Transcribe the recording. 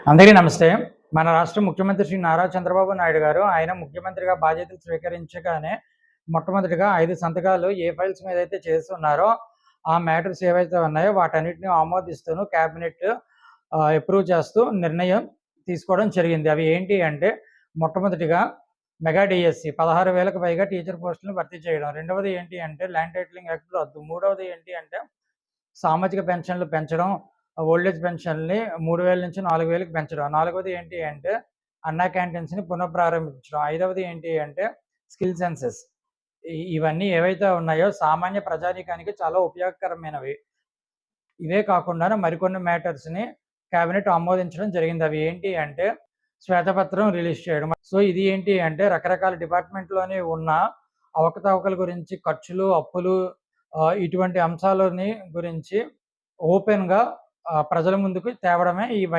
అందరికీ నమస్తే. మన రాష్ట్ర ముఖ్యమంత్రి శ్రీ నారా చంద్రబాబు నాయుడు గారు ఆయన ముఖ్యమంత్రిగా బాధ్యతలు స్వీకరించగానే మొట్టమొదటిగా 5 సంతకాలు ఏ ఫైల్స్ మీద అయితే చేస్తున్నారో ఆ మ్యాటర్స్ ఏవైతే ఉన్నాయో వాటన్నిటిని ఆమోదిస్తూను క్యాబినెట్ అప్రూవ్ చేస్తూ నిర్ణయం తీసుకోవడం జరిగింది. అవి ఏంటి అంటే మొట్టమొదటిగా మెగా డిఎస్సి 16,000కు పైగా టీచర్ పోస్టులను భర్తీ చేయడం. రెండవది ఏంటి అంటే ల్యాండ్ టైటిలింగ్ యాక్ట్ రద్దు. మూడవది ఏంటి అంటే సామాజిక పెన్షన్లు పెంచడం, ఓల్డేజ్ పెన్షన్‌ని 3,000 నుంచి 4,000కి పెంచడం. నాలుగవది ఏంటి అంటే అన్నా క్యాంటీన్స్‌ని పునఃప్రారంభించడం. ఐదవది ఏంటి అంటే స్కిల్ సెన్సెస్. ఇవన్నీ ఏవైతే ఉన్నాయో సామాన్య ప్రజానీకానికి చాలా ఉపయోగకరమైనవి. ఇవే కాకుండా మరికొన్ని మ్యాటర్స్‌ని క్యాబినెట్ ఆమోదించడం జరిగింది. అవి ఏంటి అంటే శ్వేతపత్రం రిలీజ్ చేయడం. సో, ఇది ఏంటి అంటే రకరకాల డిపార్ట్‌మెంట్‌లోని ఉన్న అవకతవకల గురించి, ఖర్చులు, అప్పులు ఇటువంటి అంశాలని గురించి ఓపెన్‌గా ప్రజల ముందుకు తేవడమే ఈ